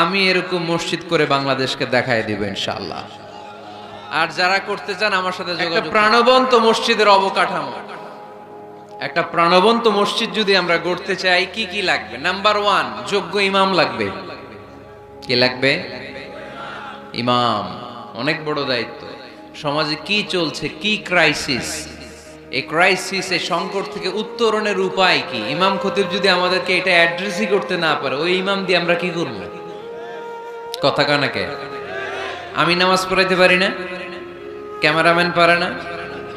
আমি এরকম মসজিদ করে বাংলাদেশকে দেখায় দিব ইনশাআল্লাহ। আর যারা করতে চান আমার সাথে যোগাযোগ। একটা প্রাণবন্ত মসজিদের অবকাঠামো, একটা প্রাণবন্ত মসজিদ যদি আমরা গড়তে চাই কি কি লাগবে? নাম্বার 1, যোগ্য ইমাম লাগবে। কি লাগবে? ইমাম। অনেক বড় দায়িত্ব। সমাজে কি চলছে, কি ক্রাইসিস, এই ক্রাইসিস, এই সংকট থেকে উত্তরণের উপায় কি? ইমাম খতিব যদি আমাদেরকে এটা অ্যাড্রেসই করতে না পারে, ওই ইমাম দিয়ে আমরা কি করব? কথা কানাকে আমি নামাজ পড়াইতে পারি না, ক্যামেরাম্যান পারে না,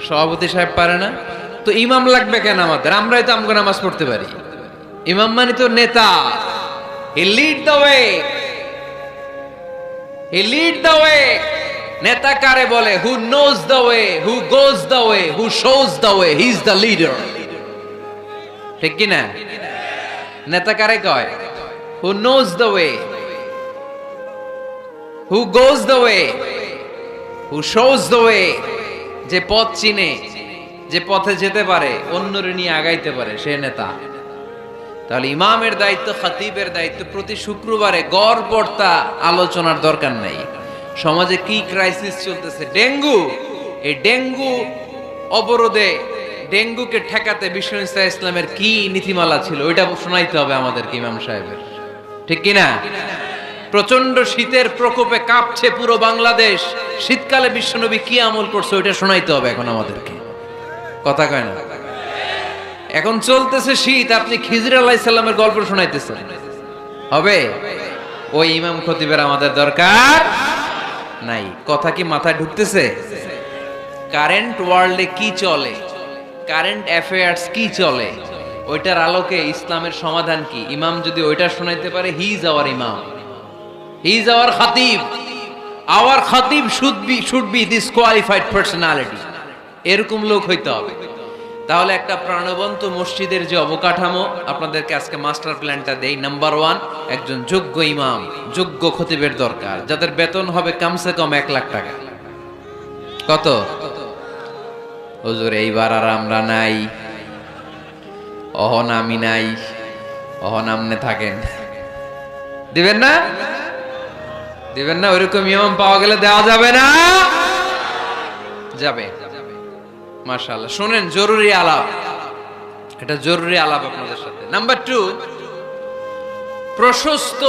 সভাপতি সাহেব পারে না, তো ইমাম লাগবে কেন আমাদের? আমরাই তো আমগো নামাজ পড়তে পারি। ইমাম মানে তো নেতা। He lead the way, he lead the way. নেতা কারে বলে? Who knows the way, who goes the way, who shows the way, he is the leader. ঠিক কি না? নেতা কারে কয়? Who knows the way, who goes the way, who shows the way. যে পথ চিনে, যে পথে যেতে পারে, অন্যরে নিয়ে আগাইতে পারে, সে নেতা। তাহলে ইমামের দায়িত্ব, খতিবের দায়িত্ব প্রতি শুক্রবারে গড় পড়তা আলোচনার দরকার নাই। সমাজে কি ক্রাইসিস চলতেছে? ডেঙ্গু। এই ডেঙ্গু অবরোধে, ডেঙ্গুকে ঠেকাতে বিষ্ণু ইসলামের কি নীতিমালা ছিল, ওইটা শোনাইতে হবে আমাদেরকে ইমাম সাহেবের। ঠিক কিনা? প্রচন্ড শীতের প্রকোপে কাঁপছে পুরো বাংলাদেশ, শীতকালে বিশ্বনবী কি আমল করছে ওইটা শোনাইতে হবে এখন আমাদেরকে। কথা কয় না? এখন চলতেছে শীত, আপনি খিজির আলাইহিস সালামের গল্প শোনাইতেছেন, হবে? ওই ইমাম খতিবের আমাদের দরকার নাই। কথা কি মাথায় ঢুকতেছে? কারেন্ট ওয়ার্ল্ডে কি চলে, কারেন্ট অ্যাফেয়ার্স কি চলে, ওইটার আলোকে ইসলামের সমাধান কি, ইমাম যদি ওইটা শোনাইতে পারে, হি ইজ আওয়ার ইমাম, হি ইজ আওয়ার খতিব। আওয়ার খতিব should be this qualified personality. এরকম লোক হইতে হবে। তাহলে একটা প্রাণবন্ত মসজিদের যে অবকাঠামো, আপনাদেরকে আজকে মাস্টার প্ল্যানটা দেই। নাম্বার 1, একজন যোগ্য ইমাম, যোগ্য খতিবের দরকার, যাদের বেতন হবে কমসে কম 1 লাখ টাকা। কত? হুজুর এইবার আর আমরা নাই, অহন আমি নাই, অহন আমনে থাকেন। দিবেন না? দিবেন না? ওইরকম ইমাম পাওয়া গেলে দেওয়া যাবে না? যাবে। মাশাআল্লাহ। শুনেন, জরুরি আলাপ, এটা জরুরি আলাপ আপনাদের সাথে। নাম্বার 2, প্রশস্ত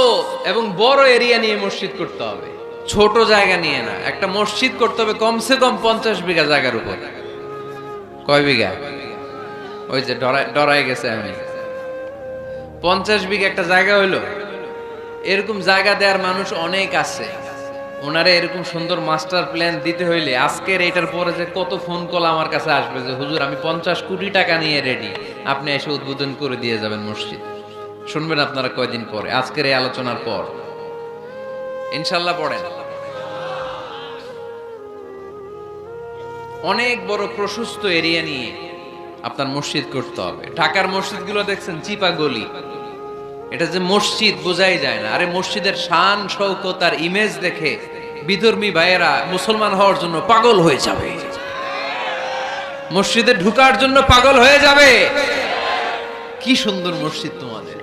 এবং বড় এরিয়া নিয়ে মসজিদ করতে হবে, ছোট জায়গা নিয়ে না। একটা মসজিদ করতে হবে কমসে কম 50 বিঘা জায়গার উপর। কয় বিঘা? ওই যে ডরাই গেছে আমি। 50 বিঘা একটা জায়গা হইলো। এরকম জায়গা দেওয়ার মানুষ অনেক আছে। ওনারে এরকম সুন্দর মাস্টার প্ল্যান দিতে হইলে আজকের এটার পরে যে কত ফোন কল আমার কাছে আসবে যে হুজুর আমি 50 কোটি টাকা নিয়ে রেডি, আপনি এসে উদ্বোধন করে দিয়ে যাবেন মসজিদ। শুনবেন আপনারা কয়দিন পরে, আজকের এই আলোচনার পর ইনশাল্লাহ। পড়েন। অনেক বড় প্রশস্ত এরিয়া নিয়ে আপনার মসজিদ করতে হবে। ঢাকার মসজিদগুলো দেখছেন চিপা গলি, এটা যে মসজিদ বোঝাই যায় না। আরে মসজিদের শান শৌকত আর ইমেজ দেখে বিধর্মী ভাইয়েরা মুসলমান হওয়ার জন্য পাগল হয়ে যাবে, মসজিদে ঢুকার জন্য পাগল হয়ে যাবে। কি সুন্দর মসজিদ তোমাদের,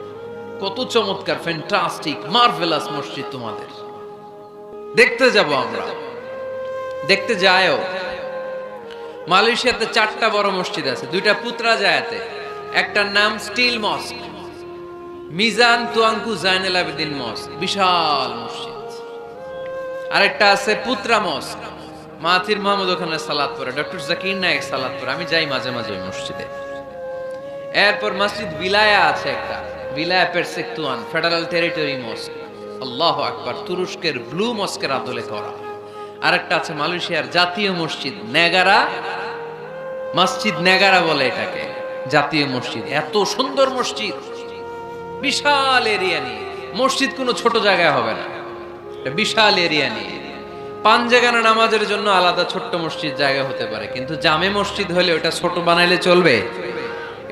কত চমৎকার, ফ্যান্টাস্টিক, মার্ভেলাস মসজিদ তোমাদের। দেখতে যাব আমরা, দেখতে যায়ও। মালয়েশিয়াতে 4টা বড় মসজিদ আছে, 2টা পুত্রাজায়াতে। একটার নাম স্টিল মস্ক, মিজান তুয়াঙ্কু জাইনুল আবেদিন মস্ক, বিশাল মসজিদ। আরেকটা আছে পুত্রা মস্ক, মাহাথির মোহাম্মদ ওখানে সালাত পড়ে, ডক্টর জাকির নায়েক সালাত পড়ে, আমি যাই মাঝে মাঝে ওই মসজিদে। এরপর মসজিদ বিলায়া আছে একটা, বিলায়া পেরসেকতুয়ান ফেডারেল টেরিটরি মস্ক, আল্লাহু আকবার, তুরস্কের ব্লু মস্কের আদলে করা। আরেকটা আছে মালয়েশিয়ার জাতীয় মসজিদ নেগারা, মসজিদ নেগারা বলে এটাকে, জাতীয় মসজিদ। এত সুন্দর মসজিদ, বিশাল এরিয়া নিয়ে মসজিদ, কোনো ছোট জায়গায় হবে না, বিশাল এরিয়া নিয়ে। 5 জায়গানা নামাজের জন্য আলাদা ছোট্ট মসজিদ জায়গা হতে পারে, কিন্তু জামে মসজিদ হলে ওটা ছোট বানাইলে চলবে?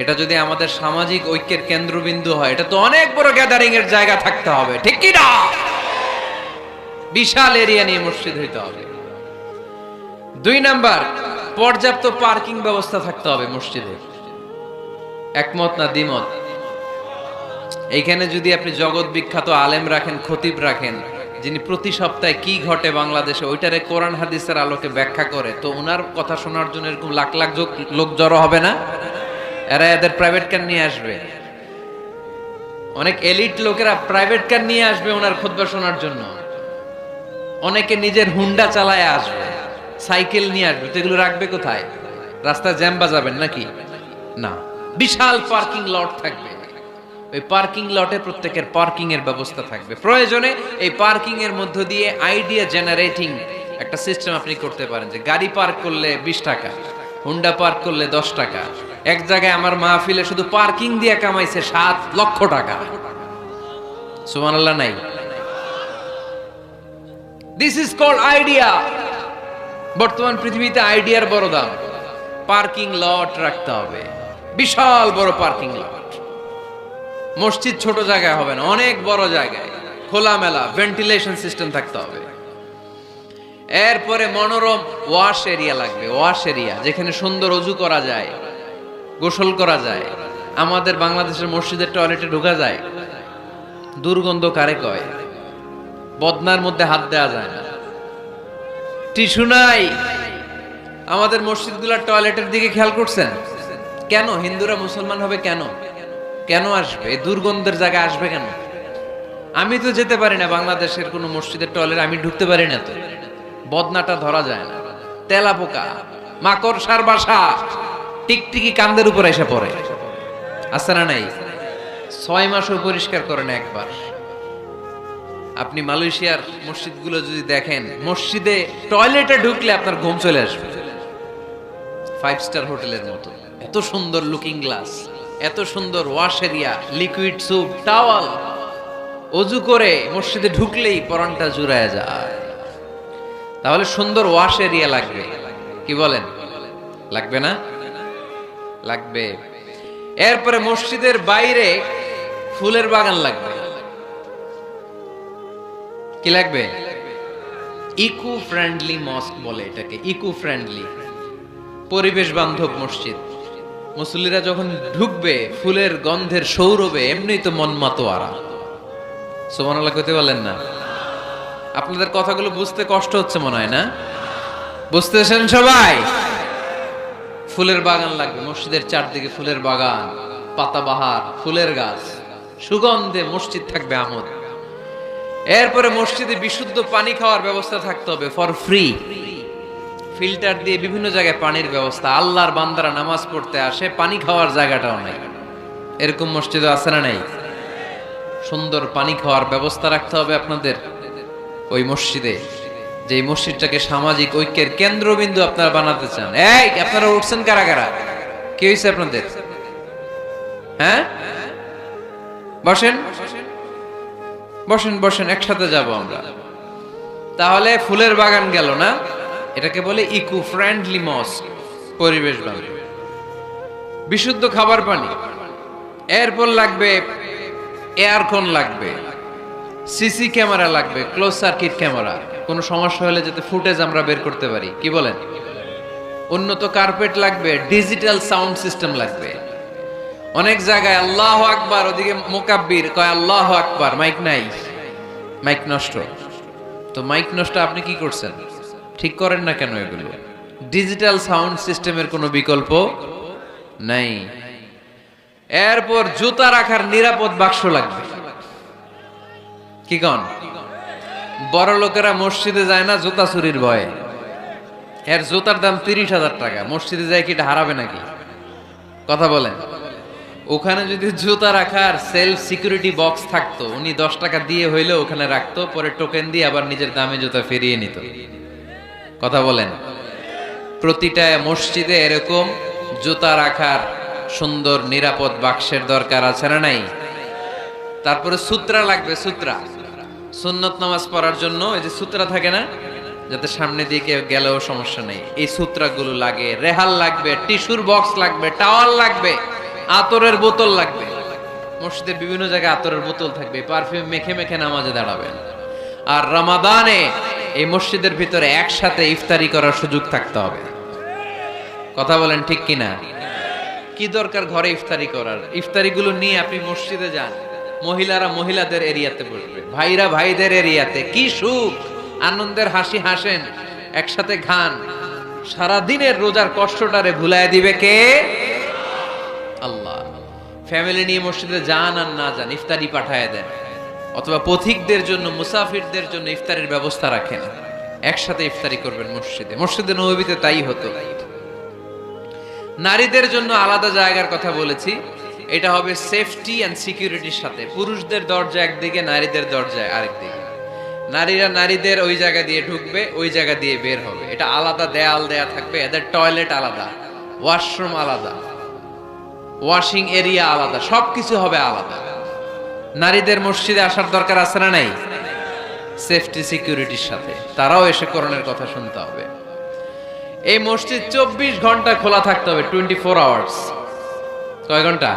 এটা যদি আমাদের সামাজিক ঐক্যের কেন্দ্রবিন্দু হয়, এটা তো অনেক বড় গ্যাদারিং এর জায়গা থাকতে হবে, ঠিক কি না? বিশাল এরিয়া নিয়ে মসজিদ হইতে হবে। 2 নাম্বার, পর্যাপ্ত পার্কিং ব্যবস্থা থাকতে হবে মসজিদে। একমত না দ্বিমত? এইখানে যদি আপনি জগৎ বিখ্যাত আলেম রাখেন, খতিব রাখেন, যিনি প্রতি সপ্তাহে কি ঘটে বাংলাদেশে ওইটারে কোরআন হাদিসের আলোকে ব্যাখ্যা করে, তো ওনার কথা শোনার জন্য এরকম লাখ লাখ লোক জড়ো হবে না? এরা এদের প্রাইভেট কার নিয়ে আসবে, অনেক এলিট লোকেরা প্রাইভেট কার নিয়ে আসবে ওনার খুতবা শোনার জন্য। অনেকে নিজের হুন্ডা চালায় আসবে, সাইকেল নিয়ে আসবে। তো এগুলো রাখবে কোথায়? রাস্তায় জ্যাম বাজাবেন নাকি? না, বিশাল পার্কিং লট থাকবে। ওই পার্কিং লটে প্রত্যেকের পার্কিং এর ব্যবস্থা থাকবে। প্রয়োজনে এই পার্কিং এর মধ্য দিয়ে আইডিয়া জেনারেটিং একটা সিস্টেম আপনি করতে পারেন, যে গাড়ি পার্ক করলে 20 টাকা, হুন্ডা পার্ক করলে 10 টাকা। এক জায়গায় আমার মাহফিলে শুধু পার্কিং দিয়ে কামাইছে 7 লক্ষ টাকা। সুবহানাল্লাহ নাই? This is called idea. বর্তমান পৃথিবীতে আইডিয়ার বড় দাম। পার্কিং লট রাখতে হবে, বিশাল বড় পার্কিং লট। মসজিদ ছোট জায়গায় হবে না, অনেক বড় জায়গায় খোলামেলা ভেন্টিলেশন সিস্টেম থাকতে হবে। এরপরে মনোরম ওয়াশ এরিয়া লাগবে, ওয়াশ এরিয়া যেখানে সুন্দর অজু করা যায়, গোসল করা যায়। আমাদের বাংলাদেশের মসজিদের টয়লেটে ঢোকা যায়, দুর্গন্ধ কারে কয়? বদনার মধ্যে হাত দেওয়া যায় না, টিস্যু নাই। আমাদের মসজিদগুলোর টয়লেটের দিকে খেয়াল করছেন? কেন হিন্দুরা মুসলমান হবে? কেন কেন আসবে? এই দুর্গন্ধের জায়গায় আসবে কেন? আমি তো যেতে পারি না বাংলাদেশের কোনো মসজিদের টয়লেট, আমি ঢুকতে পারি না। তো বদনাটা ধরা যায় না, তেলা পোকা, মাকড়সার বাসা, টিকটিকি কান্দের উপর এসে পড়ে। আছে না নাই? 6 মাসও পরিষ্কার করে না একবার। আপনি মালয়েশিয়ার মসজিদগুলো যদি দেখেন, মসজিদে টয়লেটে ঢুকলে আপনার ঘুম চলে আসবে, 5 স্টার হোটেলের মতো। এত সুন্দর লুকিং গ্লাস, এত সুন্দর wash area, liquid soup, towel. অজু করে মসজিদে ঢুকলেই পরানটা জুড়ায় যায়। তাহলে সুন্দর ওয়াশ এরিয়া লাগবে, কি বলেন? লাগবে না? লাগবে। এরপরে মসজিদের বাইরে ফুলের বাগান লাগবে। কি লাগবে? ইকো ফ্রেন্ডলি মস্ক বলে এটাকে, ইকো ফ্রেন্ডলি, পরিবেশ বান্ধব মসজিদ। মুসল্লিরা যখন ঢুকবে ফুলের গন্ধের সৌরভে এমনি তো মন মাতোয়ারা। সুবহানাল্লাহ কইতে বলেন না? আপনাদের কথাগুলো বুঝতে কষ্ট হচ্ছে মনে হয় না? বুঝতেছেন সবাই? ফুলের বাগান লাগবে মসজিদের চারদিকে, ফুলের বাগান, পাতাবাহার, ফুলের গাছ, সুগন্ধে মসজিদ থাকবে আমোদ। এরপরে মসজিদে বিশুদ্ধ পানি খাওয়ার ব্যবস্থা থাকতে হবে, ফর ফ্রি। ফিল্টার দিয়ে বিভিন্ন জায়গায় পানির ব্যবস্থা। আল্লাহর বান্দারা নামাজ পড়তে আসে, পানি খাওয়ার জায়গাটাও নাই। এরকম মসজিদও আছে না নাই? সুন্দর পানি খাওয়ার ব্যবস্থা রাখতে হবে আপনাদের ওই মসজিদে, যে মসজিদটাকে সামাজিক ঐক্যের কেন্দ্রবিন্দু আপনারা বানাতে চান। এই আপনারা উঠছেন কারা কারা? কি হয়েছে আপনাদের? হ্যাঁ, বসেন বসেন বসেন, একসাথে যাব আমরা। তাহলে ফুলের বাগান গেল না, এটাকে বলে ইকো ফ্রেন্ডলি মস্ক, পরিবেশ বান্ধব। বিশুদ্ধ খাবার পানি, এরপর লাগবে এয়ারকন লাগবে, সিসি ক্যামেরা লাগবে, ক্লোজ সার্কিট ক্যামেরা, কোনো সমস্যা হলে যাতে ফুটেজ আমরা বের করতে পারি। কি বলেন? উন্নত কার্পেট লাগবে, ডিজিটাল সাউন্ড সিস্টেম লাগবে। অনেক জায়গায় আল্লাহু আকবার, ওদিকে মুকাব্বির কয় আল্লাহু আকবার, মাইক নাই, মাইক নষ্ট। তো মাইক নষ্ট আপনি কি করছেন? ঠিক করেন না কেন এগুলো? ডিজিটাল সাউন্ড সিস্টেমের কোনো বিকল্প নাই। এরপর জুতা রাখার নিরাপদ বাক্স লাগবে। কি কন? বড় লোকেরা মসজিদে যায় না জুতা চুরির ভয়ে। এর জুতার দাম 30,000 টাকা। মসজিদে যায় কি এটা হারাবে নাকি? কথা বলেন। ওখানে যদি জুতা রাখার সেলফ সিকিউরিটি বক্স থাকতো, উনি 10 টাকা দিয়ে হইলে ওখানে রাখতো, পরে টোকেন দিয়ে আবার নিজের দামে জুতা ফিরিয়ে নিত। কথা বলেন। প্রতিটা মসজিদে এরকম জুতা রাখার সুন্দর নিরাপদ বাক্সের দরকার আছে না নাই? তারপরে সূত্রা লাগবে, সূত্রা। সুন্নত নামাজ পড়ার জন্য এই যে সূত্রা থাকে না, যাতে সামনে দিয়ে কেউ গেলেও সমস্যা নেই, এই সূত্রাগুলো লাগে। রেহাল লাগবে, টিস্যুর বক্স লাগবে, টাওয়াল লাগবে, আতরের বোতল লাগবে। মসজিদের বিভিন্ন জায়গায় আতরের বোতল থাকবে, পারফিউম মেখে মেখে নামাজে দাঁড়াবেন। আর রমাদানে এই মসজিদের ভিতরে একসাথে ইফতারি করার সুযোগ থাকতে হবে। কথা বলেন ঠিক কিনা? কি দরকার ঘরে ইফতারি করার? ইফতারিগুলো নিয়ে আপনি মসজিদে যান, মহিলারা মহিলাদের এরিয়াতে বসবে, ভাইরা ভাইদের এরিয়াতে। কি সুখ, আনন্দের হাসি হাসেন, একসাথে খান। সারাদিনের রোজার কষ্টটারে ভুলায় দিবে কে? আল্লাহ। ফ্যামিলি নিয়ে মসজিদে যান আর না যান, ইফতারি পাঠায় দেন, অথবা পথিকদের জন্য, মুসাফিরদের জন্য ইফতারির ব্যবস্থা রাখেন, একসাথে ইফতারি করবেন মসজিদে। মসজিদে নববীতে তাই হতো। নারীদের জন্য আলাদা জায়গার কথা বলেছি, এটা হবে সেফটি এন্ড সিকিউরিটির সাথে। পুরুষদের দরজা একদিকে, নারীদের দরজা আরেকদিকে। নারীরা নারীদের ওই জায়গা দিয়ে ঢুকবে, ওই জায়গা দিয়ে বের হবে। এটা আলাদা দেয়াল দেয়া থাকবে, এদের টয়লেট আলাদা, ওয়াশরুম আলাদা, ওয়াশিং এরিয়া আলাদা, সবকিছু হবে আলাদা। নারীদের মসজিদে আসার দরকার আছে না নাই? সেফটি সিকিউরিটির সাথে তারাও এসে কোরআনের কথা শুনতে হবে। এই মসজিদ 24 ঘন্টা খোলা থাকতে হবে, 24 আওয়ার্স। কয় ঘন্টা?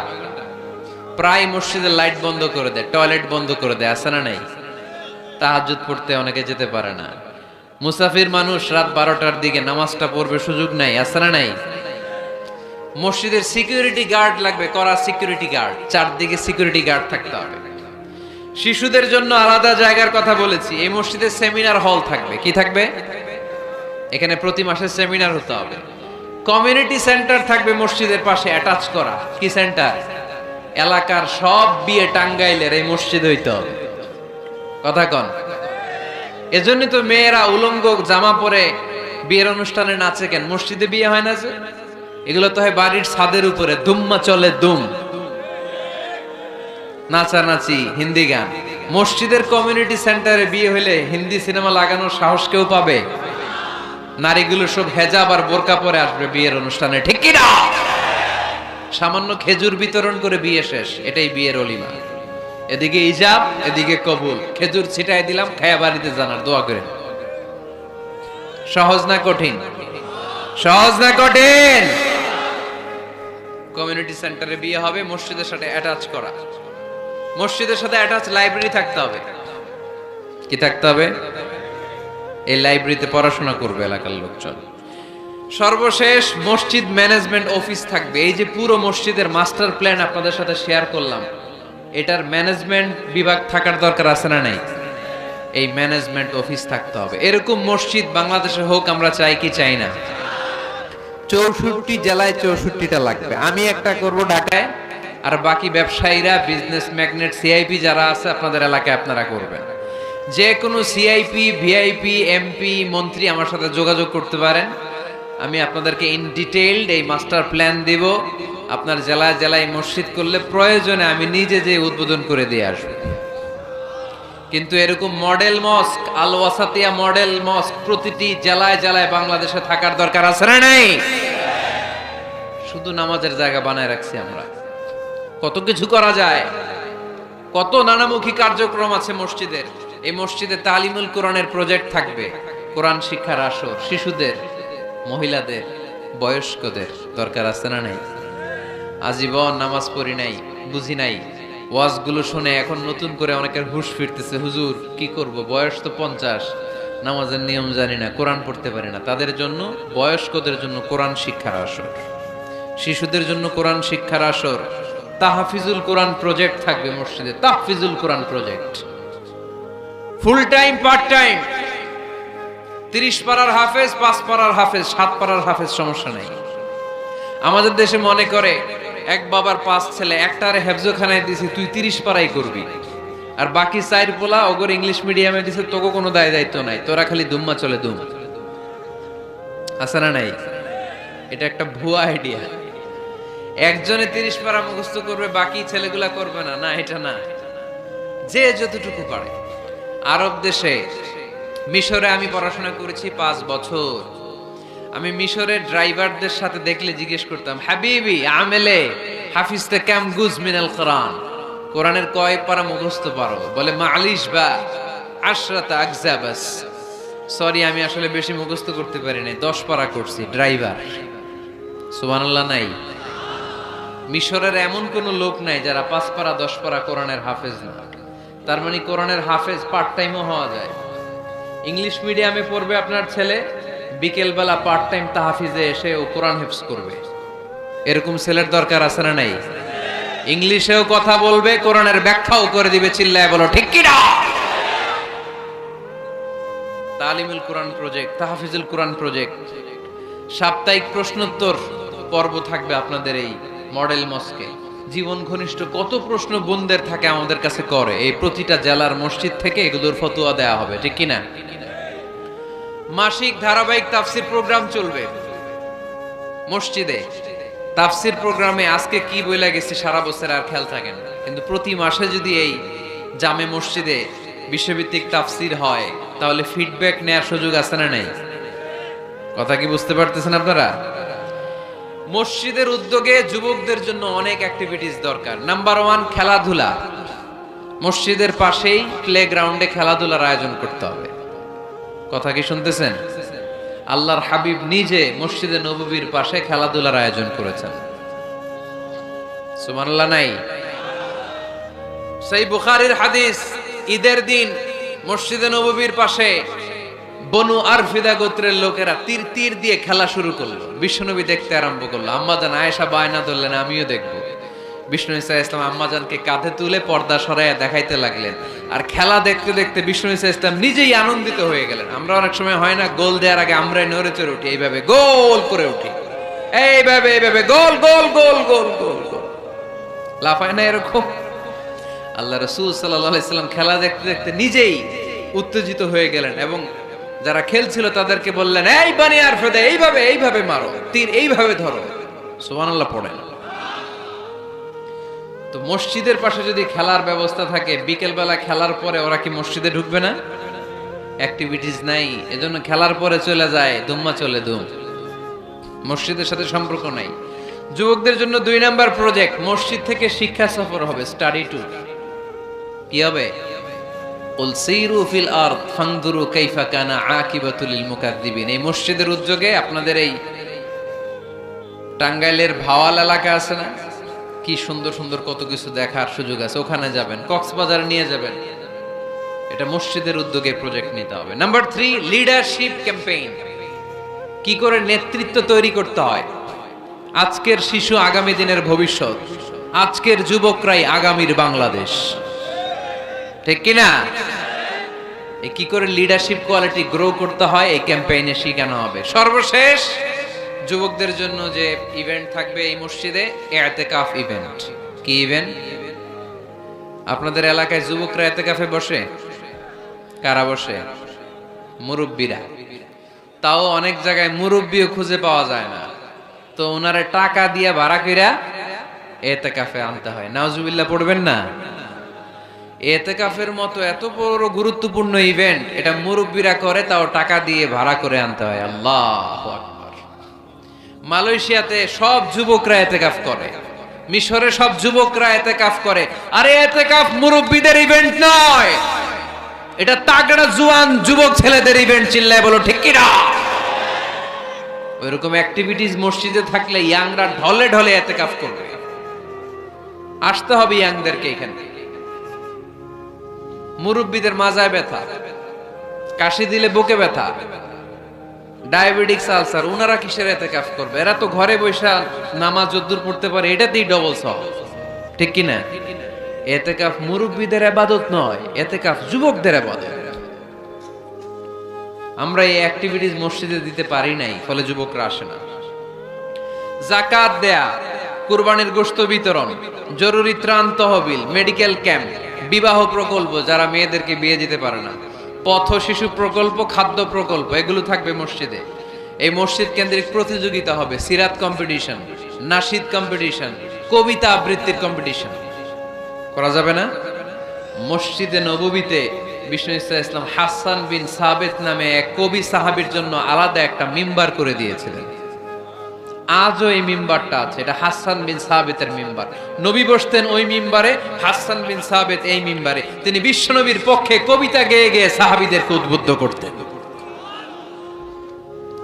প্রায় মসজিদের লাইট বন্ধ করে দেয়, টয়লেট বন্ধ করে দেয়, আছে না নাই? তাহাজ্জুদ পড়তে অনেকে যেতে পারে না। মুসাফির মানুষ রাত 12টার দিকে নামাজটা পড়বে, সুযোগ নাই, আছে না নাই? মসজিদের সিকিউরিটি গার্ড লাগবে, করা সিকিউরিটি গার্ড, চারদিকে সিকিউরিটি গার্ড থাকতে হবে। শিশুদের জন্য আলাদা জায়গার কথা বলেছি। এই মসজিদে সেমিনার হল থাকবে। কি থাকবে? এখানে প্রতি মাসে সেমিনার হতে হবে। কমিউনিটি সেন্টার থাকবে মসজিদের পাশে অ্যাটাচ করা। কি সেন্টার? এলাকার সব বিয়ে টাঙ্গাইলের এই মসজিদ হইতে হবে। কথা কন। এজন্য তো মেয়েরা উলঙ্গ জামা পরে বিয়ের অনুষ্ঠানে নাচে কেন? মসজিদে বিয়ে হয় না যে? এগুলো তো হয় বাড়ির ছাদের উপরে, দুম্মা চলে দুম, নাচানাচি, হিন্দি গান। মসজিদের কমিউনিটি সেন্টারে বিয়ে হলে হিন্দি সিনেমা লাগানোর সাহস কেউ পাবে? নারীগুলো সব হেজাব আর বোরকা পরে আসবে বিয়ের অনুষ্ঠানে, ঠিক কি না? সামান্য খেজুর বিতরণ করে বিয়ে শেষ, এটাই বিয়ের অলিমা। এদিকে ইজাব, এদিকে কবুল। খেজুর ছিটাই দিলাম, খায়া বাড়িতে জানার, দোয়া করেন। সহজ না কঠিন? সহজ না কঠিন? কমিউনিটি সেন্টারে বিয়ে হবে, মসজিদের সাথে অ্যাটাচ করা। মসজিদের সাথে অ্যাটাচ লাইব্রেরি থাকতে হবে। কি থাকতে হবে? এই লাইব্রেরিতে পড়াশোনা করবে এলাকার লোকজন। সর্বশেষ মসজিদ ম্যানেজমেন্ট অফিস থাকবে। এই যে পুরো মসজিদের মাস্টার প্ল্যান আপনাদের সাথে শেয়ার করলাম, এটার ম্যানেজমেন্ট বিভাগ থাকার দরকার আছে না নাই? এই ম্যানেজমেন্ট অফিস থাকতে হবে। এরকম মসজিদ বাংলাদেশে হোক, আমরা চাই কি চাই না? 64 জেলায় 64টা লাগবে। আমি একটা করব ঢাকায়, আর বাকি ব্যবসায়ীরা, বিজনেস ম্যাগনেট, সিআইপি যারা আছে আপনাদের এলাকায় আপনারা করবেন। যে কোনো সিআইপি, ভিআইপি, এমপি, মন্ত্রী আমার সাথে যোগাযোগ করতে পারেন। আমি আপনাদেরকে ইন ডিটেইলড এই মাস্টার প্ল্যান দিব। আপনার জেলায় জেলায় মসজিদ করলে প্রয়োজনে আমি নিজে যে উদ্বোধন করে দিয়ে আসবো। কিন্তু এরকম মডেল মস্ক, আল ওয়াসাতিয়া মডেল মস্ক প্রতিটি জেলায় জেলায় বাংলাদেশে থাকার দরকার আছে না নাই? শুধু নামাজের জায়গা বানায় রাখছি আমরা। কত কিছু করা যায়, কত নানামুখী কার্যক্রম আছে মসজিদের। এই মসজিদে তালিমুল কোরআনের প্রজেক্ট থাকবে, কোরআন শিক্ষার আসর, শিশুদের, মহিলাদের, বয়স্কদের দরকার আছে না নাই? আজীবন নামাজ পড়ি নাই, বুঝি নাই, ওয়াজগুলো শুনে এখন নতুন করে অনেকের হুঁশ ফিরতেছে, হুজুর কি করব, বয়স তো 50, নামাজের নিয়ম জানি না, কোরআন পড়তে পারি না। তাদের জন্য, বয়স্কদের জন্য কোরআন শিক্ষার আসর, শিশুদের জন্য কোরআন শিক্ষার আসর, তাহফিজুল কোরআন প্রজেক্ট থাকবে মসজিদে। তাহফিজুল কোরআন project full time, part time. 30 পারার হাফেজ, 5 পারার হাফেজ, 7 পারার হাফেজ, সমস্যা নাই। আমাদের দেশে মনে করে এক বাবার 5 ছেলে, একটারে হেফজখানায় দিছি, তুই 30 পারাই করবি, আর বাকি 4 পোলা ওগর ইংলিশ মিডিয়ামে দিছে, তোকে কোনো দায়িত্ব নাই, তোরা খালি দুম্মা চলে দুম। আছে না নাই? এটা একটা ভুয়া আইডিয়া। একজনে 30 পারা মুখস্থ করবে, বাকি ছেলেগুলা করবে না, না এটা না। যে যতটুকু পারে। আরব দেশে, মিশরে আমি পড়াশোনা করেছি 5 বছর। আমি মিশরের ড্রাইভারদের সাথে দেখলে জিজ্ঞেস করতাম, হাবিবি আমেলে হাফিজতে কাম গুজ মিনাল কোরআন, কোরআনের কয় পারা মুখস্থ পারো? বলে মালিশ বা আশরাতা আগজা বাস। সরি, আমি আসলে বেশি মুখস্থ করতে পারি নাই, 10 পারা করছি। ড্রাইভার, সুবহানাল্লাহ নাই? মিশরের এমন কোন লোক নাই যারা 5 পারা 10 পারা কোরআনের হাফেজ না। তার মানে কোরআনের হাফেজ পার্ট টাইমও হওয়া যায়। ইংলিশ মিডিয়ামে পড়বে আপনার ছেলে, বিকেল বেলা পার্ট টাইম তাহফিজে এসে ও কোরআন হিফজ করবে। এরকম ছেলের দরকার আছে না নাই? ইংলিশেও কথা বলবে, কোরআনের ব্যাখ্যাও করে দিবে। চিল্লায় বলো ঠিক কি না? তালিমুল কোরআন প্রজেক্ট, তাহফিজুল কোরআন প্রজেক্ট, সাপ্তাহিক প্রশ্নোত্তর পর্ব থাকবে আপনাদের এই মডেল মস্কে। জীবন ঘনিষ্ঠ কত প্রশ্ন বোনদের থাকে আমাদের কাছে করে, এই প্রতিটা জেলার মসজিদ থেকে এগুলোর ফতোয়া দেয়া হবে, ঠিক কি না? মাসিক ধারাবাহিক তাফসির প্রোগ্রাম চলবে মসজিদে। তাফসির প্রোগ্রামে আজকে কি বইলা গেছে সারা বছর আর খেয়াল থাকে না, কিন্তু প্রতি মাসে যদি এই জামে মসজিদে বিশ্বভিত্তিক তাফসির হয় তাহলে ফিডব্যাক নেওয়ার সুযোগ আছে না নাই? কথা কি বুঝতে পারতেছেন আপনারা? মসজিদের উদ্যোগে যুবকদের জন্য অনেক অ্যাক্টিভিটিস দরকার। নাম্বার 1, খেলাধুলা। মসজিদের পাশেই প্লেগ্রাউন্ডে খেলাধুলার আয়োজন করতে হবে। কথা কি শুনতেছেন? আল্লাহর হাবিব নিজে মসজিদে নববীর পাশে খেলাধুলার আয়োজন করেছেন। সুবহানাল্লাহ নাই? সেই বুখারীর হাদিস, ঈদের দিন মসজিদে নববীর পাশে বনু আরফিদা গোত্রের লোকেরা তীর তীর দিয়ে খেলা শুরু করলো। বিশ্বনবী দেখতে আরম্ভ করলো। আম্মাজান আয়েশা বায়না ধরলেন, আমিও দেখবো। বিষ্ণু ইসা ইসলাম আম্মাজানকে কাঁধে তুলে পর্দা সরাইয়া দেখাইতে লাগলেন। আর খেলা দেখতে দেখতে বিষ্ণু ইসা ইসলাম নিজেই আনন্দিত হয়ে গেলেন। আমরা অনেক সময় হয় না, গোল দেওয়ার আগে আমরাই নড়ে চড়ে উঠি, এইভাবে গোল করে উঠি, এইভাবে এইভাবে গোল গোল গোল গোল গোল গোল, লাফায় না এরকম? আল্লাহ রাসূল সাল্লাল্লাহু আলাইহি সাল্লাম খেলা দেখতে দেখতে নিজেই উত্তেজিত হয়ে গেলেন এবং যারা খেলছিল তাদেরকে বললেন, এই বনি আরফিদা, এইভাবে এইভাবে মারো, তীর এইভাবে ধরো। সুবহানাল্লাহ পড়েন। তো মসজিদের পাশে যদি খেলার ব্যবস্থা থাকে, বিকেল বেলা খেলার পরে ওরা কি মসজিদে ঢুকবে না? অ্যাক্টিভিটিস নাই, এজন্য খেলার পরে চলে যায়, দুম্মা চলে দুম, মসজিদের সাথে সম্পর্ক নাই। যুবকদের জন্য 2 নাম্বার প্রজেক্ট, মসজিদ থেকে শিক্ষা সফর হবে, স্টাডি ট্যুর। কি হবে? কুল সিরু ফিল আরদ ফানজুরু কাইফা কানা আকিবাতুল মুকাদ্দিবিন। এই মসজিদের উদ্যোগে আপনাদের এই টাঙ্গাইলের ভাওয়াল এলাকা আছে না, কি সুন্দর সুন্দর কত কিছু দেখার সুযোগ আছে, ওখানে যাবেন। কক্সবাজার নিয়ে যাবেন। এটা মসজিদের উদ্যোগে প্রজেক্ট নিতে হবে। Number 3, leadership campaign. কি করে নেতৃত্ব তৈরি করতে হয়। আজকের শিশু আগামী দিনের ভবিষ্যৎ, আজকের যুবকরাই আগামীর বাংলাদেশ, ঠিক কিনা? এই কি করে লিডারশিপ কোয়ালিটি গ্রো করতে হয় এই ক্যাম্পেইনে শেখানো হবে। সর্বশেষ যুবকদের জন্য যে ইভেন্ট থাকবে এই মসজিদে, ইতিকাফ ইভেন্ট। কি ইভেন্ট? আপনাদের এলাকায় যুবকরা ইতিকাফে বসে? কারা বসে? মুরব্বীরা। তাও অনেক জায়গায় মুরব্বিও খুঁজে পাওয়া যায় না, তো ওনারে টাকা দিয়ে ভাড়া কইরা ইতিকাফে আনতে হয়। নাউজুবিল্লাহ পড়বেন না? ইতিকাফের মতো এত বড় গুরুত্বপূর্ণ ইভেন্ট এটা মুরব্বীরা করে, তাও টাকা দিয়ে ভাড়া করে আনতে হয়। আল্লাহু আকবার। মালয়েশিয়াতে সব যুবকরা ইতিকাফ করে, মিশরে সব যুবকরা ইতিকাফ করে। আরে ইতিকাফ মুরব্বীদের ইভেন্ট নয়, এটা তাগড়া জওয়ান যুবক ছেলেদের ইভেন্ট। চিল্লায় বলো ঠিক কি না? ওইরকম অ্যাক্টিভিটিস মসজিদে থাকলে ইয়াংরা ঢলে ঢলে ইতিকাফ করবে। আসতে হবে ইয়াংদেরকে এখানে। মুরব্বীদের মাজায় ব্যথা, কাশি দিলে বুকে ব্যথা, ডায়াবেটিক্স, আলসার, ওনারা কিসের ইতিকাফ করবে? এরা তো ঘরে বসে নামাজ যদ্দুর পড়তে পারে, এটাতেই ডবল সওয়াব, ঠিক কি না? ইতিকাফ মুরব্বীদের ইবাদত নয়, ইতিকাফ যুবকদের ইবাদত। আমরা এই অ্যাক্টিভিটিস মসজিদে দিতে পারি নাই, ফলে যুবকরা আসে না। যাকাত দেয়া, কুরবানির গোশত বিতরণ, জরুরি ত্রাণ তহবিল, মেডিকেল ক্যাম্প, বিবাহ প্রকল্প, যারা মেয়েদেরকে বিয়ে দিতে পারে না, পথ শিশু প্রকল্প, খাদ্য প্রকল্প, এগুলো থাকবে মসজিদে। এই মসজিদ কেন্দ্রিক প্রতিযোগিতা হবে, সিরাত কম্পিটিশন, নাশিদ কম্পিটিশন, কবিতা আবৃত্তির কম্পিটিশন। করা যাবে না? মসজিদে নববীতে বিষ্ণু ইসলাম হাসান বিন সাবিত নামে এক কবি সাহাবীর জন্য আলাদা একটা মিম্বার করে দিয়েছিলেন। আজও এই মিম্বারটা আছে, এটা হাসান বিন সাবিতের মিম্বার। নবী বসতেন ওই মিম্বারে, হাসান বিন সাবিত এই মিম্বারে। তিনি বিশ্বনবীর পক্ষে কবিতা গেয়ে গেয়ে সাহাবীদেরকে উদ্বুদ্ধ করতেন।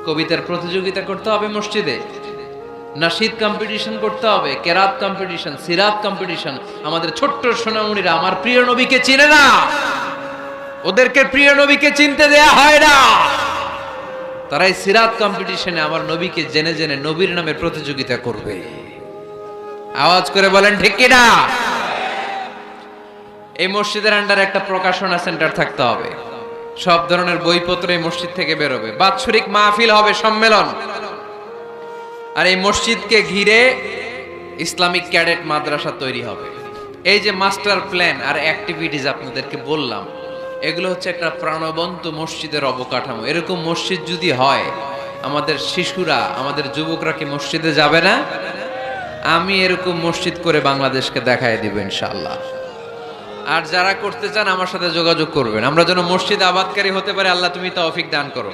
কবিতার প্রতিযোগিতা করতে হবে মসজিদে, নাশিদ কম্পিটিশন করতে হবে, কেরাত কম্পিটিশন, সিরাত কম্পিটিশন। আমাদের ছোট্ট সোনামণিরা আমার প্রিয় নবীকে চিনে না, ওদেরকে প্রিয় নবীকে চিনতে দেয়া হয় না। তারা এই সিরাত কম্পিটিশনে আমার নবীকে জেনে জেনে নবীর নামে প্রতিযোগিতা করবে। আওয়াজ করে বলেন ঠিক কিনা? এই মসজিদের আন্ডারে একটা প্রকাশনা সেন্টার থাকতে হবে, সব ধরনের বইপত্র এই মসজিদ থেকে বেরোবে, বাৎসরিক মাহফিল হবে, সম্মেলন। আর এই মসজিদকে ঘিরে ইসলামিক ক্যাডেট মাদ্রাসা তৈরি হবে। এই যে মাস্টার প্ল্যান আর অ্যাক্টিভিটিজ আপনাদেরকে বললাম, এগুলো হচ্ছে একটা প্রাণবন্ত মসজিদের অবকাঠামো। এরকম মসজিদ যদি হয়, আমাদের শিশুরা, আমাদের যুবকরা কি মসজিদে যাবে না? আমি এরকম মসজিদ করে বাংলাদেশকে দেখায় দিব ইনশাআল্লাহ। আর যারা করতে চান আমার সাথে যোগাযোগ করবেন, আমরা যেন মসজিদ আবাদকারী হতে পারে। আল্লাহ তুমি তৌফিক দান করো।